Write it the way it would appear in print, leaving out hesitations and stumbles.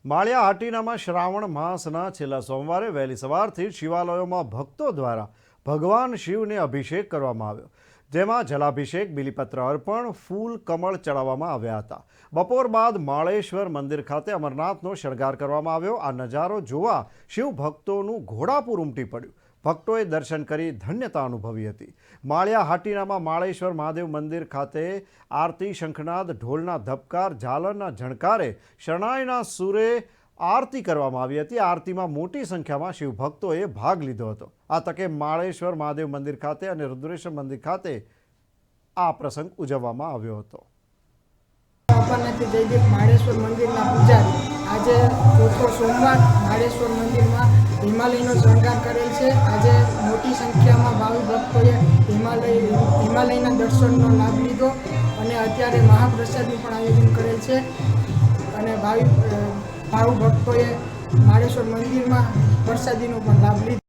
માળિયા હાટીનામાં શ્રાવણ માસના છેલ્લા સોમવારે વહેલી સવારથી શિવાલયોમાં ભક્તો દ્વારા ભગવાન શિવને અભિષેક કરવામાં આવ્યો, જેમાં જલાભિષેક, બિલીપત્ર અર્પણ, ફૂલ, કમળ ચડાવવામાં આવ્યા હતા. બપોર બાદ માળેશ્વર મંદિર ખાતે અમરનાથનો શણગાર કરવામાં આવ્યો. આ નજારો જોવા શિવ ભક્તોનું ઘોડાપૂર ઉમટી પડ્યું. ભક્તોએ દર્શન કરી ધન્યતા અનુભવી હતી. માળિયા હાટીનામાં માળેશ્વર મહાદેવ મંદિર ખાતે આરતી, શંખનાદ, ઢોલના ધબકાર, ઝાલરના ઝણકારે, શરણાઈના સૂરે આરતી કરવામાં આવી હતી. આરતીમાં મોટી સંખ્યામાં શિવભક્તોએ ભાગ લીધો હતો. આ તકે માળેશ્વર મહાદેવ મંદિર ખાતે અને રુદ્રેશ્વર મંદિર ખાતે આ પ્રસંગ ઉજવવામાં આવ્યો હતો. જયદેવ માળેશ્વર મંદિરના પૂજારી આજે ચોથો સોમવાર માળેશ્વર મંદિરમાં હિમાલયનો શણગાર કરેલ છે. આજે મોટી સંખ્યામાં ભાવિ ભક્તોએ હિમાલયના દર્શનનો લાભ લીધો અને અત્યારે મહાપ્રસાદનું પણ આયોજન કરેલ છે અને ભાવિ ભક્તોએ માળેશ્વર મંદિરમાં પ્રસાદીનો પણ લાભ લીધો.